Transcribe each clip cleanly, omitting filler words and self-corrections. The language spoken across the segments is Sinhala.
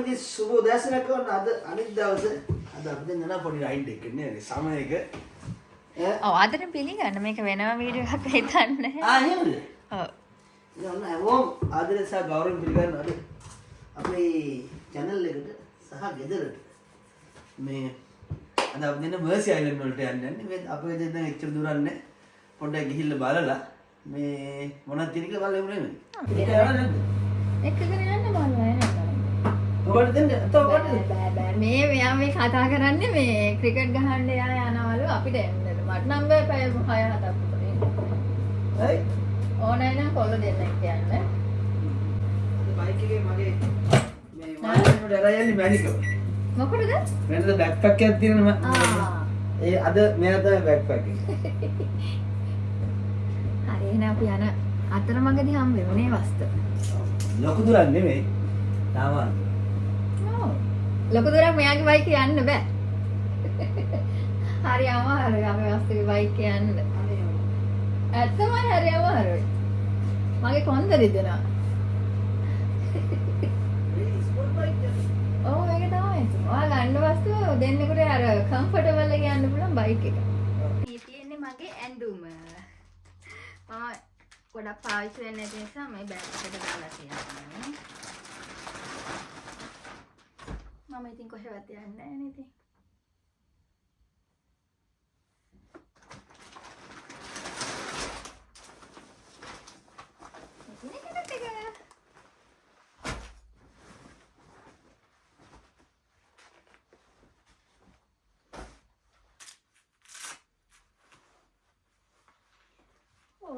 මේ සුබ උදෑසනක් කරන අද අනිත් දවසේ අද අපි දැන් යනවා පොඩි රයිඩ් එකක් නේ සමයක ඔව් අදට පිළිගන්න මේක වෙනම වීඩියෝ එකක් හිතන්නේ එහෙමද ඔව් නෝන හැමෝම ආදරය සහ ගෞරවයෙන් පිළිගන්නවා අද අපේ channel එකට සහ ගෙදරට මේ අද අපි දෙන මර්සි අයිලන්ඩ් වලට යන්නේ මේ අපේ දෙන්න එච්චර දුරක් නැහැ පොඩ්ඩක් ගිහිල්ලා බලලා මේ මොනවද තියෙන කියලා බලමු නේ ඒක යනවා නේද එක්කගෙන යන්න බලන්න නේද ඔබට දෙන්න බෑ මේ මෙයා මේ කතා කරන්නේ මේ ක්‍රිකට් ගහන්න යනවලු අපිට එන්නද මට නම් බෑ පැය 6-7ක් විතර එන්න. හයි ඕනයි නම් කොල්ල දෙන්නෙක් යන්න. බයික් එකේ මගේ මේ වාහනේට ඇරලා යන්නේ මැනිකව. මොකටද? වෙනද බෑක්පැක් එකක් තියෙනවා ඒ අද මෙයා තමයි බෑක්පැක් එක. හරි එහෙනම් අපි යන අතරමඟදී හම් වෙමුනේ වස්ත. ලොකු දුරක් නෙමෙයි. තාම ලොකු දුරක් මෙයාගේ බයික් යන්න බෑ. හරි අමාරුයි අපේ වස්තුවේ බයික් යන්න. ඇත්තමයි හරි අමාරුයි. මගේ කොන්ද රිදෙනවා. ඔව් මේක තමයි. ඔයා ගන්න වස්තුව දෙන්නෙකුට අර කම්ෆර්ටබල් එක යන්න පුළුවන් බයික් එක. මේ තියෙන්නේ මගේ ඇඳුම. මම ගොඩක් පාවිච්චි වෙන්නේ නැති නිසා මේ බෑග් එකට දාලා තියෙනවා. මම ඉතින් කොහෙවත් යන්නේ නැහැ නේද ඉතින්.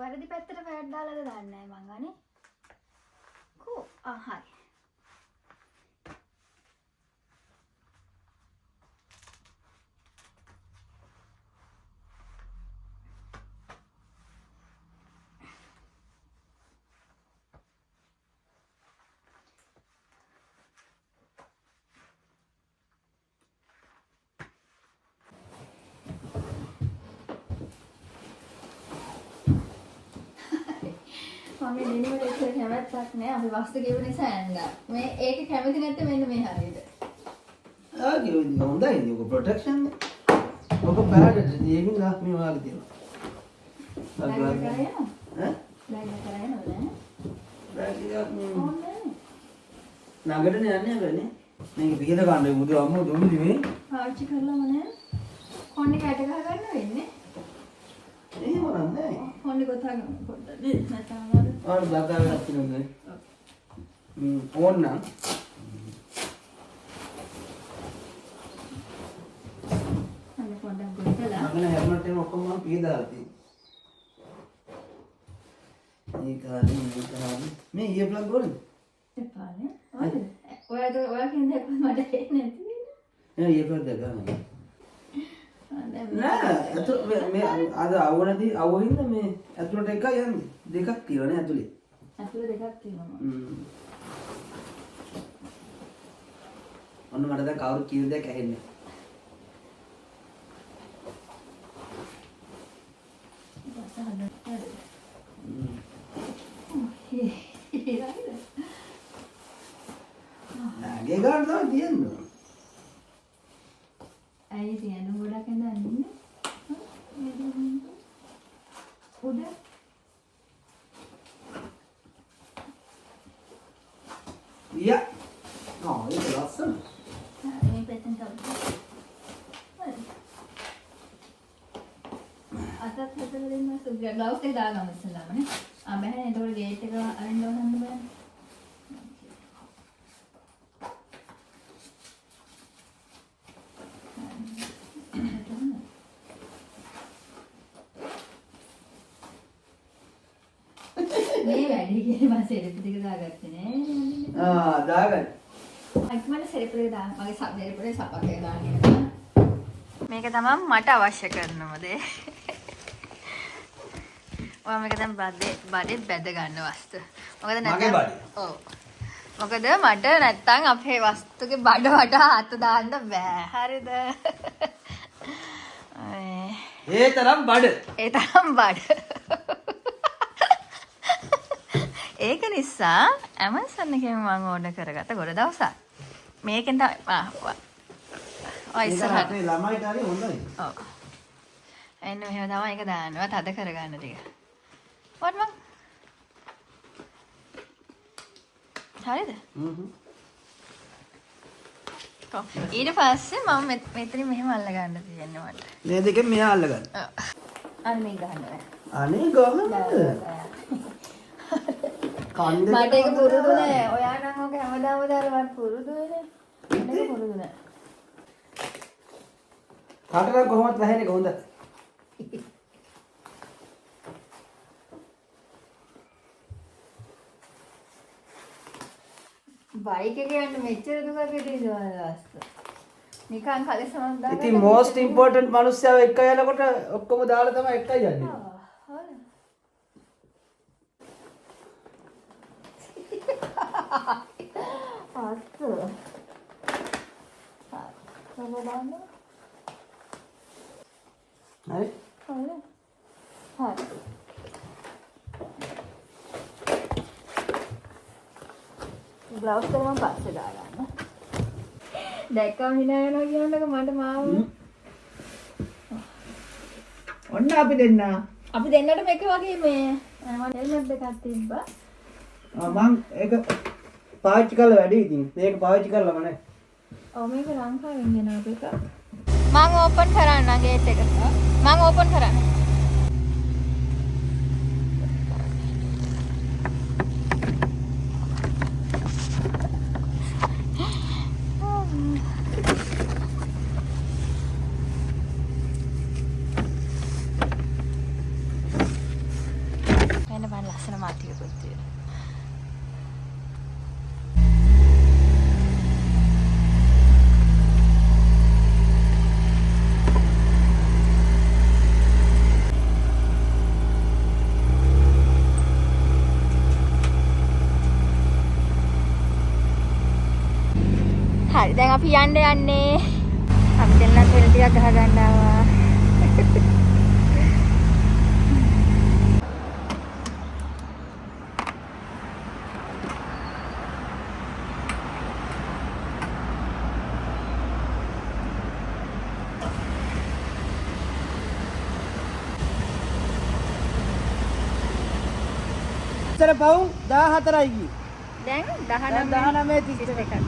වැරදි පැත්තට වැට් දාලාද දන්නේ නැහැ මං අනේ. කෝ හරි. මම දෙන්නට ඒක කැමැත්තක් නෑ අපි වස්තු ගෙව නිසා ඇඳා. මේ ඒක කැමති නැත්නම් මෙන්න මේ හරියට. ගෙවන්නේ හොඳයි නේ ඔක ප්‍රොටෙක්ෂන් නේ. ඔක පැරඩට් ඒකින් ගහ මේ වාගේ තියෙනවා. බෑග් එක කරගෙන ඈ? බෑග් එක කරගෙන නේද? බෑග් එකක් ඕනේ. නගටනේ යන්නේ අපේ මේක පිටත ගන්න මුදු අම්මෝ දුන්නි මේ. පාවිච්චි කරලාම නෑ. කොණ්ඩේ කැට ගහ ගන්න වෙන්නේ. එහෙම නෑ. කොණ්ඩේ ගොතා ගන්න පොඩ්ඩක් නේ නැත්නම් ආර දාගාවක් තියෙනවා. ඕන නම් අන්න පොඩ්ඩක් ගොතලා මගන හෙල්මට් එක ඔක්කොම මම පියදාලා තියෙනවා. මේක හරි මේ ඊය ප්ලග් වලින් එපානේ. ඔයා කියන්නේ මට එන්නේ නැති නේද? ඊය ප්ලග් එක ගන්න. නෑ මේ අද අවුනදී අවුින්ද මේ ඇතුළට එකයි යන්නේ දෙකක් තියෙනනේ ඇතුලේ දෙකක් තියෙනවා ඔන්න මට දැන් කවුරු කියන දෙයක් ඇහෙන්නේ නෑ ගන්න තමයි තියෙන්නේ ඇයි තියන ගොඩක් ඇඳන්නේ උඩ යා ඒක ලස්සන මේ පැත්තෙන් තමයි අතත් හදලා දෙන්න සුග්‍ර ග්ලව්ස් එක දාගමු ඉස්සෙල්ලාම නේ බෑ එතකොට ගේට් එක අරින්න ඕනන්න බෑ මේ වැඩි කියලා මම සෙරප්පු ටික දාගත්තේ නෑ දාගන්න අයික්මන සෙරප්පු ටික දාන්න මගේ සෙරප්පුනේ සපක් එක දාන්න මේක තමයි මට අවශ්‍ය කරනම දේ ඔයා මේක දැන් බඩේ බැද ගන්න වස්තු මොකද නැත්නම් ඔව් මොකද මට නැත්තම් අපේ වස්තුගේ බඩ වටා අත දාන්න බෑ හරිද ඒ තරම් බඩ ඒක නිසා Amazon එකෙන් මම ඕඩර් කරගත්ත ගොඩ දවසක් මේකෙන් තමයි ඔය ඉස්සරහට අපේ ළමයිට හරි හොඳයි. ඔව් එන්න මෙහෙම තමයි ඒක දාන්නවා තද කරගන්න ටික වත් මං හරිද ඊට පස්සේ මම මෙතනින් මෙහෙම අල්ල ගන්න තියෙන්නේ මට මේ දෙකෙන් මෙහා අල්ල ගන්න. අර මේ ගහන්න බෑ අනේ ගහන්න. කන්ද මට ඒක පුරුදු නෑ ඔයා නම් ඔක හැමදාම දාලා මට පුරුදු වෙන්නේ ඒක පුරුදු නෑ කාටද කොහොමද වැහෙන්නේ කොහොමද? බයික් එක යන්න මෙච්චර දුකක් හිටියද වාස්තු නිකන් කලිසමක් දාගන්න ඉතින් most important මිනිස්සයව එක යනකොට ඔක්කොම දාලා තමයි එකයි යන්නේ. අත්තු සමදාන්න හරි? හරි බ්ලවුස් එක මම පස්සේ දාගන්න. දැක්කම hina යනවා කියනකොට මට මාව ඔන්න අපි දෙන්න. අපි දෙන්නට මේක වගේ මේ මම හෙල්මට් එකක් තිබ්බා. මං ඒක පාවිච්චි කරලා වැඩි ඉතින්. මේක පාවිච්චි කරලාම නැහැ. ඔව් මේක ලංකාවෙන් ගෙන ආපු එක. මම ඕපන් කරන්න ගේට් එක. මම ඕපන් කරන්න. ලස්සන මාතිකකුත් තියෙනවා. හරි දැන් අපි යන්නේ. අපි දෙන්නත් වෙන ටිකක් ගහ ගන්නවා. ඉතර පවුම් 14යි ගියේ. දැන් 19 එකක් ගන්න.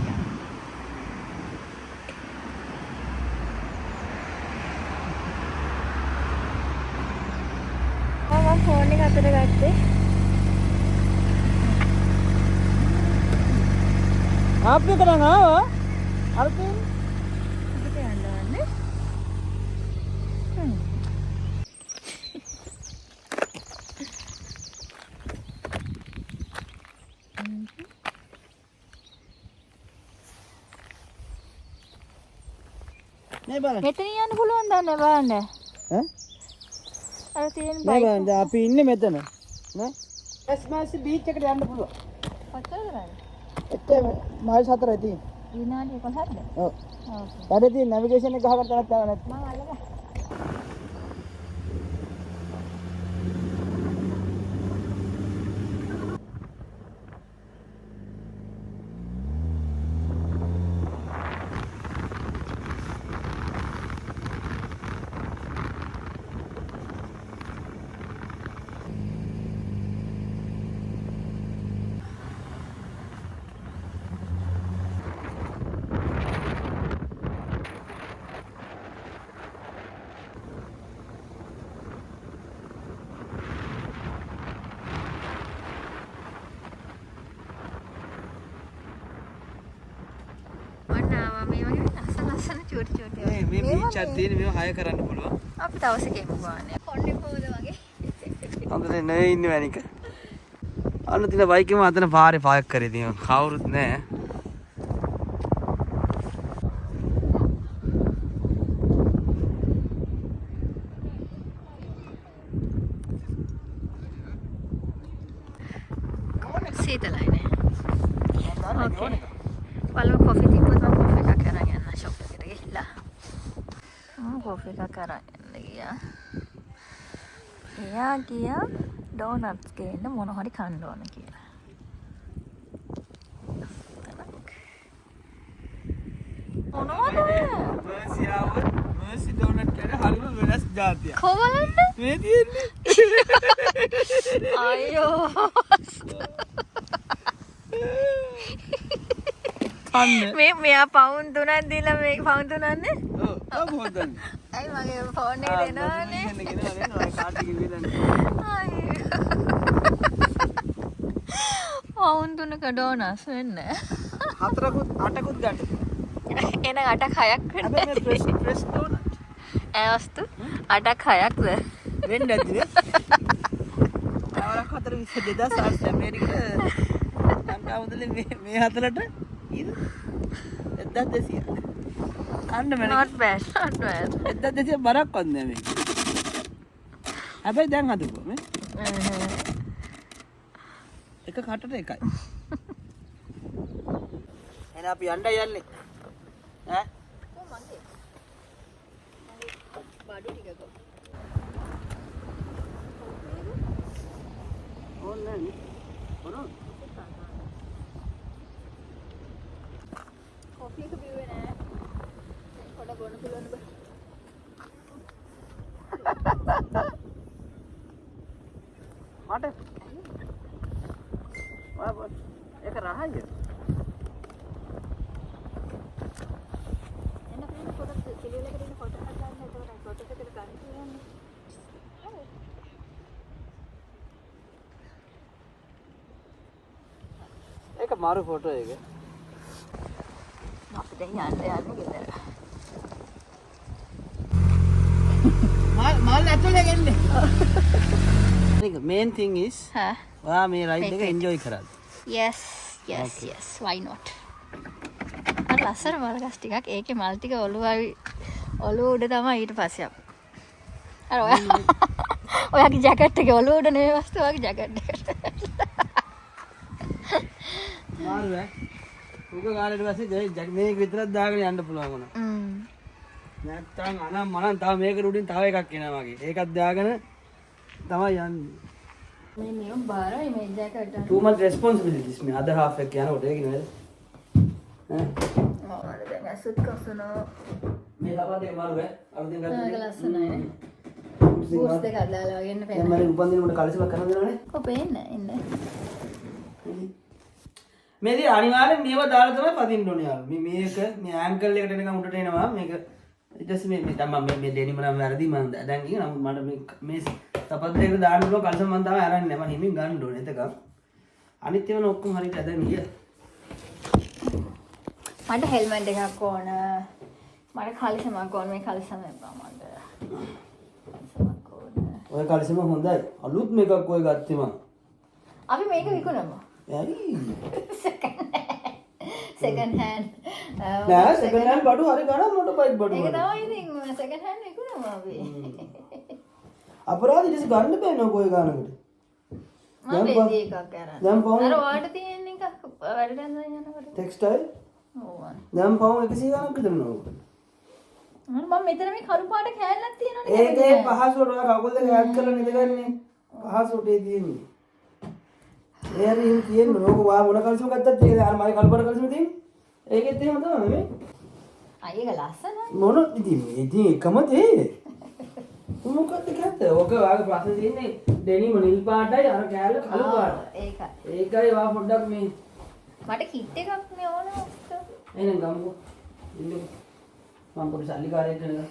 මම ෆෝන් එක අතට ගත්තේ. ආප්පේ කරන් ආවා. අර තියෙන. පිට යන්නවන්නේ. මේ බලන්න. මෙතන යන්න පුළුවන් දන්නේ බලන්න. ඈ? අර තියෙන මේ බයික්. බලන්න අපි ඉන්නේ මෙතන. නේ? එස්මාසි බීච් එකට යන්න පුළුවන්. කොච්චරද කරන්නේ? එතන මයිල් 4යි තියෙන්නේ. විනාඩි 11ක්ද? ඔව්. ඕකේ. වැඩි තියෙන නැවිගේෂන් එක ගහකට තනක් දාලා නැත්නම්. මම අල්ලගන්න. චූටි චූටි මේ බීච් එකක් තියෙන මේව හය කරන්න පුළුවන්. අපි දවසක එමු ගානේ. කොණ්ඩේ පොද වගේ. හොඳට නෙවෙයි ඉන්නේ මැනික. අන්න තින බයික් එකම අතන පාරේ පාක් කරේ තියෙනවා. කවුරුත් නැහැ. සීතලයි නේ. ඕකේ. බලමු කොෆි තිබ්බොත් මම කොෆි එකක් අරන් යන්න ෂොප් එකට ගිහිල්ලා. කොෆි එකක් අරන් යන්න ගියා. එයා ගියා ඩෝනට්ස් ගේන්න මොන හරි කන්න ඕන කියලා. මොනවද? මර්සි ආව මර්සි ඩෝනට් කියන හරිම වෙනස් જાතියක්. කොහොමද? මේ තියෙන්නේ. අයියෝ. අන්න. මෙයා පවුන් 3ක් දීලා මේක පවුන් 3ක්නේ? ඔව් හොදන්නේ. අයි මගේ ෆෝන් එක දෙනවනේ. පවුන් 3ක ඩෝනස් වෙන්න. 4කුත් 8කුත් ගන්න. එන 8ක් 6ක් වෙන්න. හැබැයි මේ ප්‍රෙස් ඩෝනට් ඇවස්තු 8ක් 6ක්ද? වෙන්න ඇති නේ. අවරක් 4 2008 ඇමරිකට ලංකාවදලේ මේ හතරට ඊද 1200. අන්න මම not bad not bad. 1200 බරක් වන්නේ මේක. හැබැයි දැන් හදපුවා මේ. එක කටට එකයි. එහෙනම් අපි යන්නයි යන්නේ. ඈ? බඩු ටික කො. ඕනේ නේ. මොනවා? කොෆි එක බිව්වේ නෑ. පොඩ බොන්න පුළුවන් බ. මට ඒක රහයි. එන්න පිළිවෙල පොඩක් පිළිවෙලකට ඉන්න ෆොටෝ එකක් ගන්න. ඒකට ෆොටෝ එකකට ගන්න පුළුවන්. ඒක මාරු ෆොටෝ එක. අපි දැන් යන්න ගෙදර. මාල් ඇතුලේ ගෙන්නේ. ඒක main thing is හා වා මේ රයිඩ් එක enjoy කරාද? yes yes yes why not. අර ලස්සන මල් ගස් ටිකක් ඒකේ මල් ටික ඔළුව උඩ තමයි ඊට පස්සේ අප. අර ඔයාගේ ජැකට් එකේ ඔළුව උඩ නෙවෙයි වස්තු ඔයාගේ ජැකට් එකට. මාරු ඈ. උග ගාලට පස්සේ මේක විතරක් දාගෙන යන්න පුළුවන් වුණා. නැත්තම් අනම් මනම් තව මේක උඩින් තව එකක් එනවා වගේ. ඒකත් දාගෙන තමයි යන්නේ. මේ නියම බාරයි මේ ජැකට් එක. Too much responsibilities මේ අද half එක යනකොට ඒක නේද? ඈ මොනවද දැන් ඇසුත් කසනවා. මේ ලබා දෙක මාරු ඈ. අලුතෙන් ඒක ගත්තා. ලස්සනයි නේ. බූස් දෙක අදලා වගේ ඉන්න දැන් පේනවා. මම උපන්දිනේකට කලසමක් කරන් දෙනවනේ. කොපේන්න ඉන්න. මේදී අනිවාර්යෙන් මේව දාලා තමයි පදින්න ඕනේ යාළුවා. මේක මේ ඇන්කල් එකට එනකම් උඩට එනවා. මේක ඊට පස්සේ මේ තමයි මේ ඩෙනිම නම් වැරදි මම දැන් කියන නමුත් මට මේ තපත් දෙකට දාන්න පුළුවන් කලසම මම තාම අරන්නේ නැහැ. මම හිමින් ගන්න ඕනේ එතකම්. අනිත් ඒවා ඔක්කොම හරියට ඇදන් ගියා. මට හෙල්මට් එකක් ඕන. මට කලිසමක් ඕන. මේ කලිසම එපා මට. කලිසමක් ඕන. ඔය කලසම හොඳයි. අලුත් මේකක් ඔය ගත්තේ මම. අපි මේක විකුණමු. ඇයි? second hand. නෑ සෙකන්ඩ් හෑන්ඩ් බඩු හරි ගණන් මොටෝබයික් බඩු. ඒක තමයි ඉතින් second hand විකුණමු අපි. අපරාධ ඉතින් ගන්න බෑ නෝ කොයි ගානකට. මම වෙද්දි එකක් අරන්. දැන් පවුන් අර ඔයාලට තියෙන එක වැඩට යනකොට. ටෙක්ස්ටයිල් ඔව්. දැන් පවුන් 100 ගණන් විතර නෝ. මම මෙතන මේ කළු පාට කෑල්ලක් තියෙනවනේ. ඒකේ පහසුවට ඔය කකුල් දෙක ඈඩ් කරලා නිදගන්නේ. පහසුවට ඒ තියෙන්නේ. ඒ හරි එහෙම තියෙන්නේ. නෝක වා මොන කල්සම ගත්තත් ඒක අර මගේ කල්පර කල්සම තියෙන්නේ. ඒකෙත් එහෙම තමයි මේ. අය ඒක ලස්සනයි. මොන ඉතින් එකම තේ. මොකක්ද කැත්ත? ඔක වාගේ ප්‍රශ්න තියෙන්නේ ඩෙනිම නිල් පාටයි අර කෑල්ල කළු පාටයි. ඒකයි. ඒකයි වා පොඩ්ඩක් මේ මට කිට් එකක් නේ ඕන ඔස්ත. එහෙනම් ගමුකෝ. ඉන්න මම පොඩි සල්ලිකාරයෙක් වෙනවා.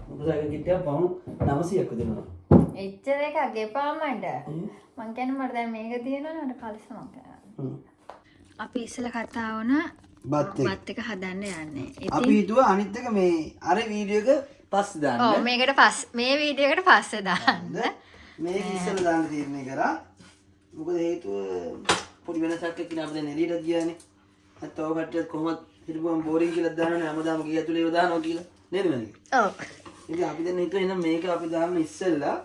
මොකද කිට්ටිය පවුන් 900ක් දෙනවා. එච්චර එකක් එපා මට. මං කියන්නේ මට දැන් මේක තියෙනවනේ මට කලිසමක් කරන්න. අපි ඉස්සෙල්ලා කතා වුණා බත් එක හදන්න යන්නේ. අපි හිතුවා අනිත් එක මේ අර වීඩියෝ එක පස්සේ දාන්න. ඔව් මේකට මේ වීඩියෝ එකට පස්සේ දාන්න. මේක ඉස්සෙල්ලා දාන්න තීරණය කරා. මොකද හේතුව පොඩි වෙනසක් එක්ක අපි දැන් එළියට ගියානේ. නැත්නම් ඔය කට්ටියත් කොහොමද හිටපුවම බෝරින් කියලා දානවනේ හැමදාම ගිය ඇතුලේ ඒව දානවා කියලා. නේද මල්ලි? ඔව්. ඉතින් අපි දැන් හිතුවා එහෙනම් මේක අපි දාන්න ඉස්සෙල්ලා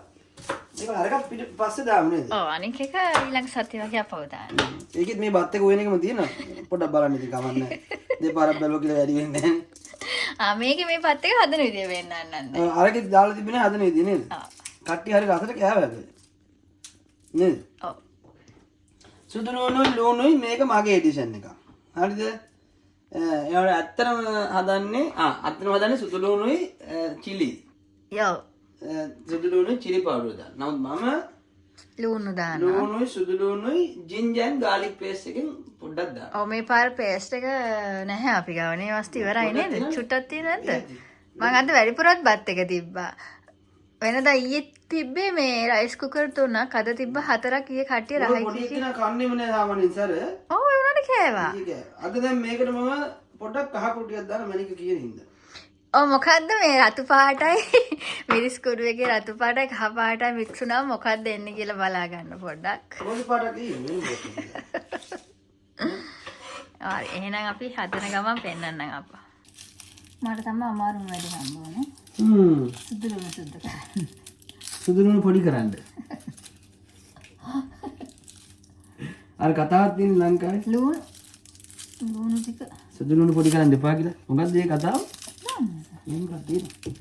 මේක අරක පිට පස්සේ දාමු නේද? ඔව් අනික එක ඊළඟ සතිය වගේ අපව දාන්න. ඒකෙත් මේ බත් එක වෙන එකම තියෙනවා. පොඩ්ඩක් බලන්න ඉතින් කමක් නැහැ. දෙපාරක් බැලුවා කියලා වැඩි වෙන්නේ නැහැ. මේකේ මේ පත් එක හදන විදිය වෙන්නන්නන්න. අරකෙත් දාලා තිබුණේ හදන විදිය නේද? ඔව්. කට්ටිය හරි රසට කෑවා හැබැයි. නේද? ඔව්. සුදු ලුණුයි මේක මගේ එඩිෂන් එක. හරිද? ඒවල ඇත්තටම හදන්නේ සුදු ලුණුයි චිලි. යෝ. සුදු ලුණුයි චිලි පවුඩර් දාන්න. නමුත් මම ලුණු දානවා. ලුණුයි සුදු ලුණුයි ජින්ජර් ඇන් ගාලික් පේස්ට් එකෙන් පොඩ්ඩක් දාන්න. ඔව් මේ පාර පේස්ට් එක නැහැ අපි ගාව. නේ වස්තු ඉවරයි නේද? චුට්ටක් තියෙනවද? මම අද වැඩිපුරත් බත් එක තිබ්බා. වෙනදා ඊයේ තිබ්බේ මේ රයිස් කුකර් 3ක් අද තිබ්බ 4ක් ඊයේ කට්ටිය රහයි පොඩි කෙනා කන්නේම නෑ සාමාන්‍යයෙන් සර. ඔව් ඒ උනාට කෑවා. අද දැන් මේකට මම පොඩ්ඩක් කහ කුටියක් දාලා මැනික කියන හින්දා. ඔව් මොකද්ද මේ රතු පාටයි මිරිස් කුඩු එකේ රතු පාටයි කහ පාටයි මික්ස් වුණාම මොකක්ද එන්නේ කියලා බලා ගන්න පොඩ්ඩක්. රෝස් පාටක් ඉන්නේ. ආ එහෙනම් අපි හදන ගමන් පෙන්නන්නම් අප්පා. මට තමයි අමාරුම වැඩි හම්බුනේ. සුදු ලුණු සුද්ධ කරන්න. සුදු ලුණු පොඩි කරන්න. අර කතාවක් තියෙන ලංකාවේ ලුණු ටික සුදු ලුණු පොඩි කරන්න එපා කියලා. මොකද්ද මේ කතාව? මේක තියෙනවා.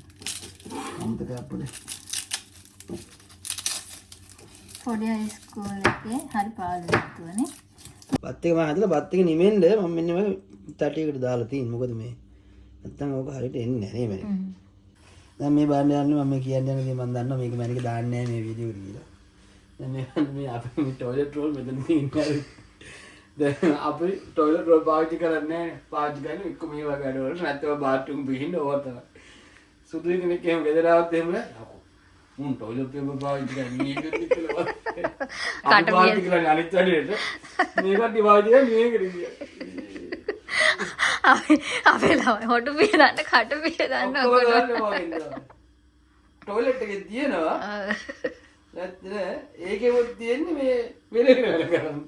අම්තක අප්පලේ. පොඩි හයිස්කූල් එකේ හරි පාළුවනේ. බත් එක මම හදලා බත් එක නිමෙන්න මම මෙන්න මේ තටියකට දාලා තියෙන. මොකද මේ නැත්තම් ඕක හරියට එන්නේ නැහැ නේ මම. දැන් මේ බාන්න යන්නේ මම කියන්නේ යන දේ මම දන්නවා මේක මැනික දාන්නේ නැහැ මේ වීඩියෝ එකට කියලා. දැන් මේ අපේ මේ টয়ලට් රෝල් මෙතන තියෙනවා. දැන් අපි টয়ලට් රෝල් පාවිච්චි කරන්නේ නැහැ. පාවිච්චි කරන්නේ එක්ක මේ වගේ වැඩවලට නැත්නම් බාත්රූම් බිහින්න ඕවා තමයි. සුදු කෙනෙක් එහෙම ගෙදර ආවත් එහෙම මුන් টয়ලට් පේපර් පාවිච්චි කරන්නේ මේකත් කියලා. කට පාවිච්චි කරන්නේ අනිත් වැඩේට. මේකට පාවිච්චි කරන්නේ මේකට කියලා. අපේ ළමයි හොටු පිය දාන්න කට පිය දාන්න ටොයිලට් එකේ තියෙනවා නැත්නම් ඒකෙවත් තියෙන්නේ මේ වෙලෙක වැඩ කරන්නේ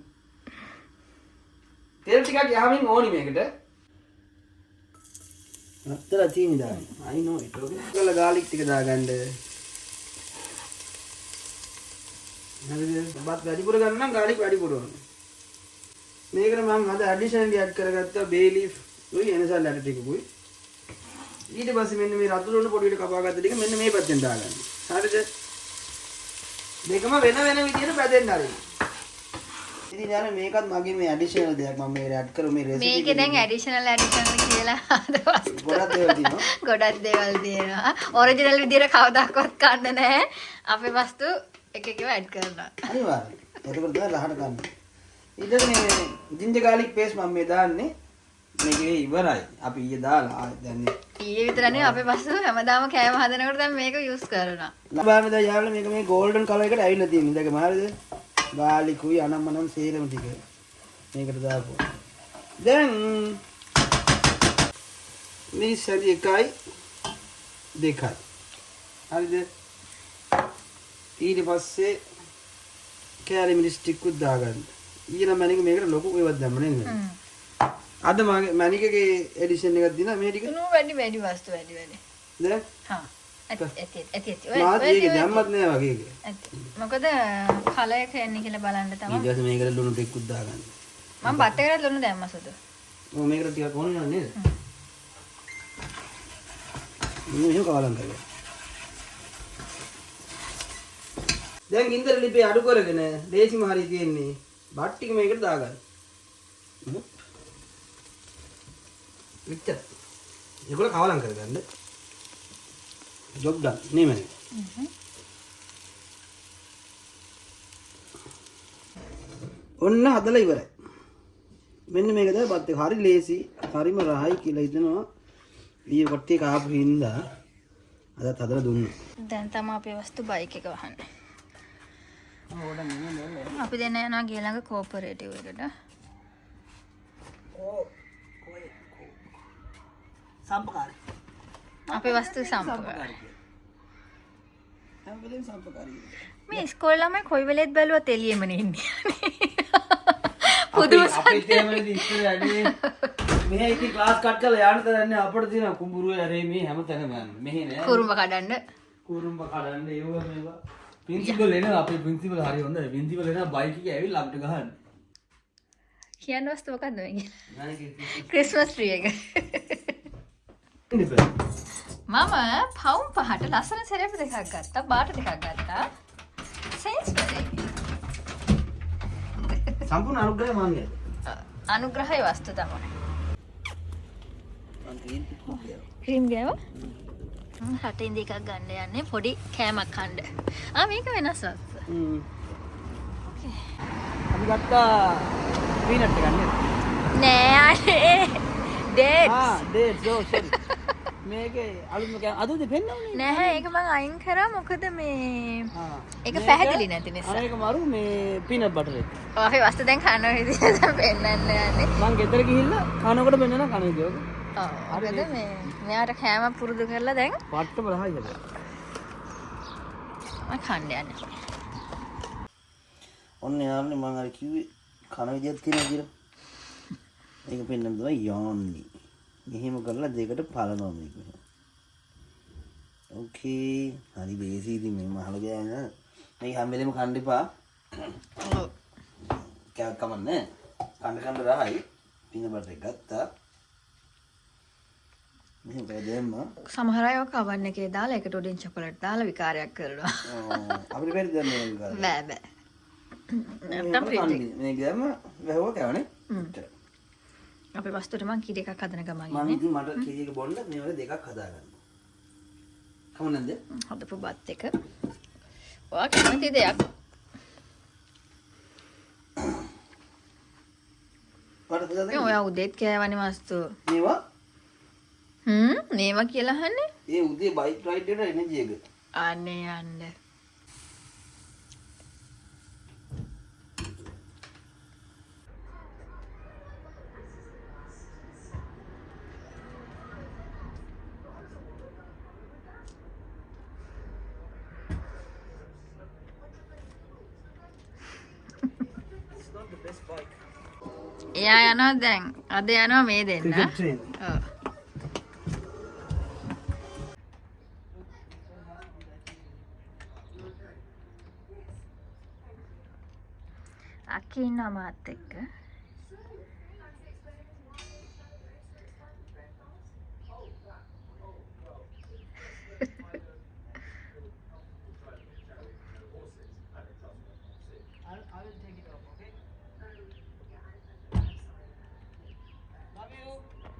තෙල් ටිකක් යහමින් ඕනි මේකට අත්තර තියෙන දාන්න I know it okay කළ ගාලික් ටික දාගන්න හරිද බත් වැඩිපුර ගන්න නම් ගාලික් වැඩිපුර ඕනේ මේකට මම අද ඇඩිෂනලි ඇඩ් කරගත්තා බේ ලීෆ් උයි එනසල් ඇට ටිකකුයි ඊට පස්සේ මෙන්න මේ රතු ලුණු පොඩියට කපාගත්ත ටික මෙන්න මේ පැත්තෙන් දාගන්න. හරිද? දෙකම වෙන වෙන විදිහට බෙදෙන්න හරි. ඉතින් යාර මේකත් මගේ මේ ඇඩිෂනල් දෙයක් මම මේක ඇඩ් කරු මේ රෙසිපි මේකේ දැන් ඇඩිෂනල් කියලා ගොඩක් දේවල් තියෙනවා. ගොඩක් දේවල් තියෙනවා. ඔරිජිනල් විදිහට කවදාකවත් කන්න නැහැ. අපේ වස්තු එක එකව ඇඩ් කරනවා. අනිවාර්යයෙන්. ඒක තමයි ලහන ගන්න. ඊට මේ ජින්ජර් ගාලික් පේස්ට් මම මේ දාන්නේ මේකේ ඉවරයි. අපි ඊයේ දාලා දැන් ඊයේ විතර නෙවෙයි අපේ පස්සෙ හැමදාම කෑම හදනකොට දැන් මේක යූස් කරනවා. ලබාම දැන් යාළුවා මේක මේ ගෝල්ඩන් කලර් එකට ඇවිල්ලා තියෙන. ඉතින් හරිද? ගාලිකුයි අනම්මනම් සේරම ටික මේකට දාපුවා. දැන් මේ සැරි එකයි දෙකයි. හරිද? ඊට පස්සේ කැලි මිරිස් ටිකකුත් දාගන්න. ඊළඟ මැනික මේකට ලොකු ඒවත් දැම්ම නේද? අද මගේ මැනිකගේ එඩිෂන් එකක් දිනා මේ ටික නෝ වැඩි වස්තු වැඩි දැන් හා ඇති මාත් ඒක දැම්මත් නෑ වගේ එක මොකද කලර් එක එන්නේ කියලා බලන්න තමයි ඊට පස්සේ මේකට ලුණු ටිකකුත් දාගන්න මම බත් එකකට ලුණු දැම්මා සුදු ඔව් මේකට ටිකක් ඕන නේද මෙහෙම කවලම් කරලා දැන් ඉන්දර ලිපේ අඩු කරගෙන දේශිම හරිය තියෙන්නේ බත් ටික මේකට දාගන්න විතර ඒගොල්ලෝ කවලම් කරගන්න ජොබ් ඩන් නෙමෙයි ඔන්න හදලා ඉවරයි මෙන්න මේක තමයි බත් එක හරි ලේසි හරිම රහයි කියලා හිතනවා ඊයේ කොට්ටිය කාපු හින්දා අදත් හදලා දුන්නා දැන් තමයි අපේ වස්තු බයික් එක වහන්නේ අපි දැන් යනවා ගිය ළඟ කෝපරේටිව් එකට සම්පකාරී අපේ වස්තු සම්පකාරී හැමදේම සම්පකාරී මේ ඉස්කෝලේ ළමයි කොයි වෙලෙත් බැලුවත් එළියෙමනේ ඉන්නේ පුදුම අපේ තේමනේ ඉස්සර වැඩි මෙහෙ ඉති ක්ලාස් කට් කරලා යන්න තරන්නේ අපිට තියෙන කුඹුරුවේ ඇරේ මේ හැමතැනම යන්න මෙහෙ නෑ කුරුම්බ කඩන්න ඒවා මේවා ප්‍රින්සිපල් එනවා අපේ ප්‍රින්සිපල් හරි හොඳයි ප්‍රින්සිපල් එනවා බයික් එකේ ඇවිල්ලා අපිට ගහන්න කියන්න වස්තු මොකද්ද මේ ක්‍රිස්මස් ට්‍රී එක මම පවුම් 5ට ලස්සන සෙරෙප් දෙකක් ගත්තා බාට ටිකක් ගත්තා සෙන්ස් වැඩේ සම්පූර්ණ අනුග්‍රහය මන්නේ අනුග්‍රහය වස්තු තමයි. මං ක්‍රීම් පිටුවක් ගියා. ක්‍රීම් ගෑවා? රටින් දෙකක් ගන්න යන්නේ පොඩි කෑමක් කන්න. මේක වෙනස් වස්තු. අපි ගත්තා පීනට් එකක් නේද? නෑ අනේ. ඩේට්ස්. ඩේට්ස්. sorry. මේකේ අලුත්ම කෑම අද දෙ පෙන්නන්නේ. නැහැ ඒක මං අයින් කරා මොකද මේ ඒක පැහැදිලි නැති නිසා. අනේක මරු මේ පීනට් බටර් එක. ඔය වස්තු දැන් කන විදිහට පෙන්නන්න යන්නේ. මං ගෙදර ගිහිල්ලා කනකොට පෙන්නන කනේදී ඔක. මොකද මේ මෙයාට කෑම පුරුදු කරලා දැන් පට්ටම රහයි හැබැයි. මම කන්න යන්නේ. ඔන්න යාන්නේ මං අර කිව්වේ කන විදියක් තියෙනවා කියලා. ඒක පෙන්නන්න තමයි යන්නේ. මෙහෙම කරලා දෙකට පලනවා මේක. ඕකේ. හරි බේසි ඉතින් මේ මහල ගෑන. මේ හැම වෙලෙම කන්න එපා. ඔව්. කෑ කමන්නේ. කන්න රහයි. පීනට් බටර් එක ගත්තා. මෙහෙම බෙදෙන්න. සමහර අය ඔක oven එකේ දාලා ඒකට උඩින් චොකලට් දාලා විකාරයක් කරනවා. අපිට බැරි දැන් මේ විකාරය. බෑ. නැත්තම් ෆ්‍රිජ් එක. මේ ගෑම වැහුවා කෑවනේ. අපේ වස්තුවට මං කීඩ එකක් හදන ගමන් මම ඉතින් මට කීඩ එක බොන්න මේ වගේ දෙකක් හදාගන්න. කමන්නද? හදපු බත් එක. ඔයා කැමති දෙයක්. වඩ ඔයා උදේත් කෑවනේ වස්තු. මේවා? මේවා කියලා අහන්නේ? ඒ උදේ බයික් රයිඩ් එකට එනර්ජි එක. අනේ යන්න. එයා යනවා දැන්. අද යනවා මේ දෙන්න. ඔව්. අකි ඉන්නවා මාත් එක්ක.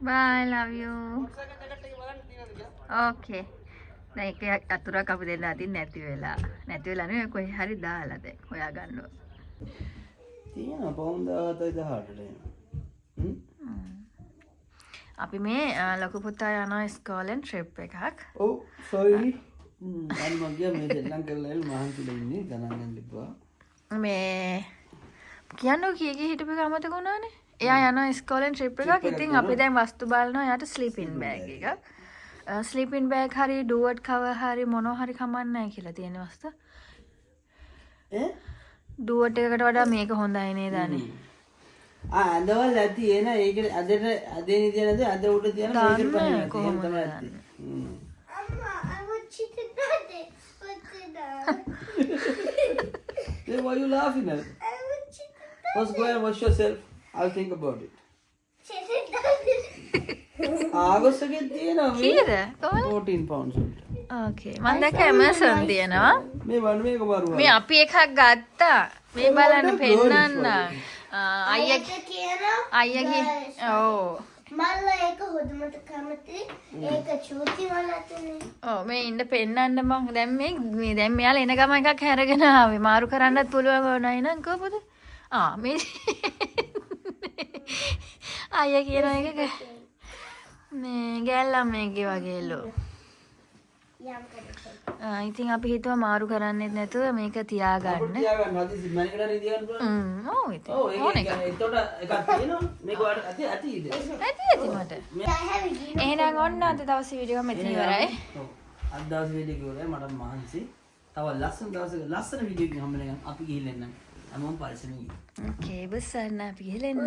Bye, love you. Okay. දැන් එක අතුරක් අපි දෙන්න අතින් නැති වෙලා නෙවෙයි කොහේ හරි දාලා දැන් හොයා ගන්නවා. තියෙනවා පවුන් 17,000ට. අපි මේ ලොකු පුතා යන ස්කෝලෙන් ට්‍රිප් එකක්. ඔව් sorry. අන්න මම ගියා මේ දෙල්ලන් කරලා එල් මහන්සිලා ඉන්නේ ගණන් ගන්න ඉපුවා. මේ කියන්නේ කීයේ හිටපු එක අමතක වුණානේ. එයා යන ස්කෝලෙන් ට්‍රිප් එකක්. ඉතින් අපි දැන් වස්තු බලනවා එයාට ස්ලීපින් බෑග් එකක්. ස්ලීපින් බෑග් හරි ඩුවර්ට් කවර් හරි මොනවා හරි කමන්නේ නැහැ කියලා තියෙන වස්තු. ඩුවර්ට් එකකට වඩා මේක හොඳයි නේද අනේ? අදවල් ඇති එන ඒක අදට අදේ තියනද අද උඩ තියන මේකට පහින් කොහොමද ඇති? Amma, I want you to know this. What's it on? Then why you laughing at? I want you to know First go and wash yourself. I'll think about it. Sit it down. ආගොස් එකේ තියෙනවා මේ කීයද? කොහොමද? 14 pounds වලට. ඕකේ. මම දැක්ක Amazon තියෙනවා. මේ වන්න මේක බරුවා. මේ අපි එකක් ගත්තා. මේ බලන්න පෙන්නන්න. අයියා අයියාගේ ඔව්. මල්ලා ඒක හොදමට කැමති. ඒක චූටි මලතනේ. ඔව් මේ ඉන්න පෙන්නන්න මම දැන් මේ දැන් මෙයාලා එන ගම එකක් හැරගෙන ආවේ. මාරු කරන්නත් පුළුවන් වුණා නේද කොහොමද? මේ අයියා කියන එක මේ ගෑල්ලා මේකේ වගේලු. යම් කරේ. ඉතින් අපි හිතුවා මාරු කරන්නෙත් නැතුව මේක තියාගන්න. තියාගන්න හදිසි මැනිකට නේ තියාගන්න පුළුවන්. ඔව් ඉතින්. ඔව් ඒක එතකොට එකක් තියෙනවා. මේක වාට ඇති මට. එහෙනම් ඔන්න අද දවසේ වීඩියෝ මෙතන ඉවරයි. ඔව්. අද දවසේ වීඩියෝ ඉවරයි මට මහන්සි. තව ලස්සන දවසක ලස්සන වීඩියෝ එකක් හම්බෙලා අපි ගිහින් එන්න. හැමෝම පරිස්සමෙන් ඉන්න. ඕකේ බස්සන්න අපි ගිහලා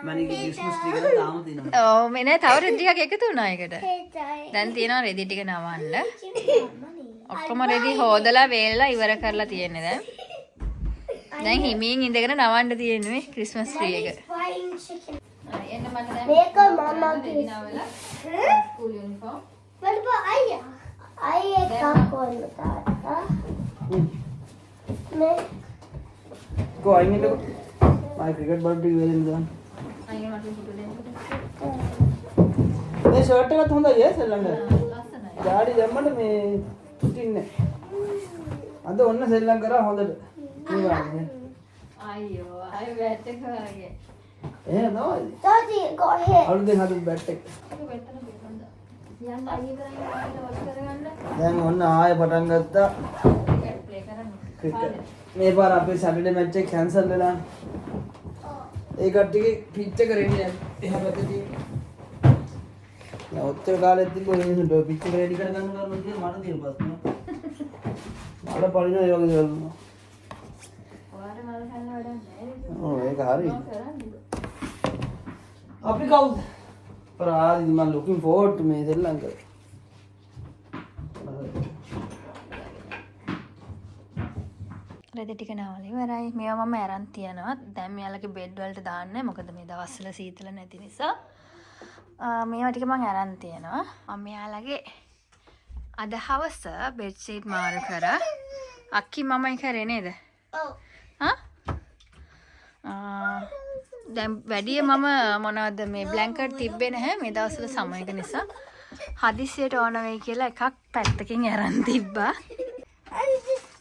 මනිගේ ක්‍රිස්මස් ට්‍රී එක තාම තියෙනවා. ඔව් මේ නේ තව රෙදි ටිකක් එකතු වුණා ඒකට. දැන් තියෙනවා රෙදි ටික නවන්න. ඔක්කොම රෙදි හොදලා වේලලා ඉවර කරලා තියෙන්නේ දැන්. දැන් හිමින් ඉඳගෙන නවන්න තියෙන්නේ මේ ක්‍රිස්මස් ට්‍රී එක. එන්න මට දැන් මේක මම්මාගේ නවලා school uniform. What about Aya? Aya එකක් ඕන තාත්තා. මේ Go, I need to. My cricket ball be well in done. අයියෝ මට පුටු දෙන්නකොට. මේ ෂර්ට් එකත් හොඳයි ඈ සෙල්ලම් කරලා. ලස්සනයි. ජාඩි දැම්මට මේ තුටින්නේ. අද ඔන්න සෙල්ලම් කරා හොඳට. මේ වගේ. අයියෝ අය බැට් එක වගේ. එහෙම තමයි. Daddy got hit. අලුතෙන් හදපු බැට් එක. ඒක වෙත්තන බෙහෙන්න. යන්න අයිය කරන්නේ වොච් කරගන්න. දැන් ඔන්න ආයෙ පටන් ගත්තා. ක්‍රිකට් ප්ලේ කරන්න. ක්‍රිකට්. මේ පාර අපේ සැටර්ඩේ මැච් එක කැන්සල් වෙලා. ඒ කට්ටියගේ පිච් එක රෙඩි නැහැ. එහා පැත්තේ තියෙන. ඔච්චර කාලෙත් තිබ්බ මිනිස්සුන්ට පිච් එක රෙඩි කරගන්න ගන්න කියන මට තියෙන ප්‍රශ්න. මල පරිණ ඒ වගේ දේවල්. ඔයාට මල් කන්න වැඩක් නැහැ. ඔව් ඒක හරි. කරන්නේ. අපි කවුද? පරාදි මම looking forward to මේ සෙල්ලම් කර. රෙදි ටික නාවල ඉවරයි. මේවා මම අරන් තියනවා. දැන් මෙයාලගේ බෙඩ් වලට දාන්න. මොකද මේ දවස්වල සීතල නැති නිසා. මේවා ටික මම අරන් තියනවා. මම මෙයාලගේ අද හවස බෙඩ් ෂීට් මාරු කරා. අක්කි මමයි කරේ නේද? Oh. හා? දැන් වැඩිය මම මොනවද මේ බ්ලැන්කට් තිබ්බේ නැහැ මේ දවස්වල සමයක නිසා. හදිස්සියට ඕන වෙයි කියලා එකක් පැත්තකින් අරන් තිබ්බා. I just